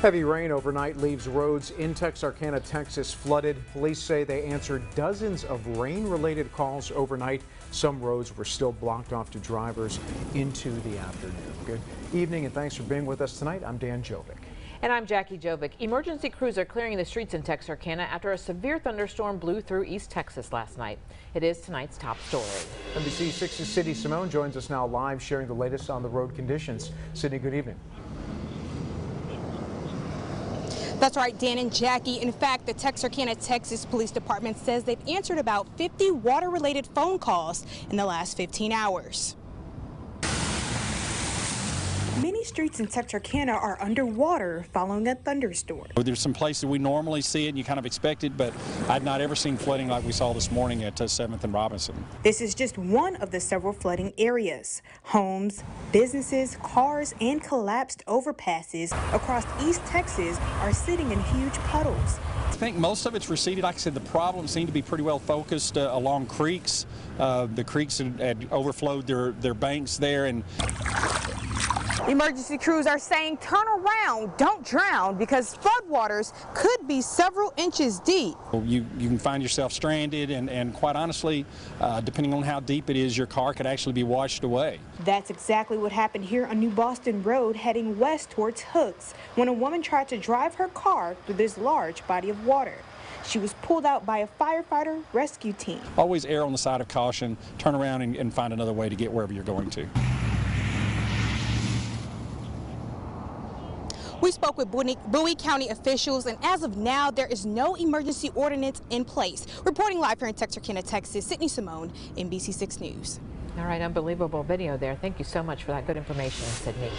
Heavy rain overnight leaves roads in Texarkana, Texas flooded. Police say they answered dozens of rain-related calls overnight. Some roads were still blocked off to drivers into the afternoon. Good evening and thanks for being with us tonight. I'm Dan Jovic. And I'm Jackie Jovic. Emergency crews are clearing the streets in Texarkana after a severe thunderstorm blew through East Texas last night. It is tonight's top story. NBC 6's Sydney Simone joins us now live, sharing the latest on the road conditions. Sydney, good evening. That's right, Dan and Jackie. In fact, the Texarkana, Texas Police Department says they've answered about 50 water-related phone calls in the last 15 hours. Many streets in Texarkana are underwater following a thunderstorm. There's some places we normally see it and you kind of expect it, but I'd not ever seen flooding like we saw this morning at 7th and Robinson. This is just one of the several flooding areas. Homes, businesses, cars, and collapsed overpasses across East Texas are sitting in huge puddles. I think most of it's receded. Like I said, the problem seemed to be pretty well focused along creeks. The creeks had overflowed their banks there, and emergency crews are saying turn around, don't drown, because floodwaters could be several inches deep. You can find yourself stranded, and quite honestly, depending on how deep it is, your car could actually be washed away. That's exactly what happened here on New Boston Road heading west towards Hooks when a woman tried to drive her car through this large body of water. She was pulled out by a firefighter rescue team. Always err on the side of caution, turn around and find another way to get wherever you're going to. We spoke with Bowie County officials, and as of now, there is no emergency ordinance in place. Reporting live here in Texarkana, Texas, Sydney Simone, NBC 6 News. All right, unbelievable video there. Thank you so much for that good information, Sydney.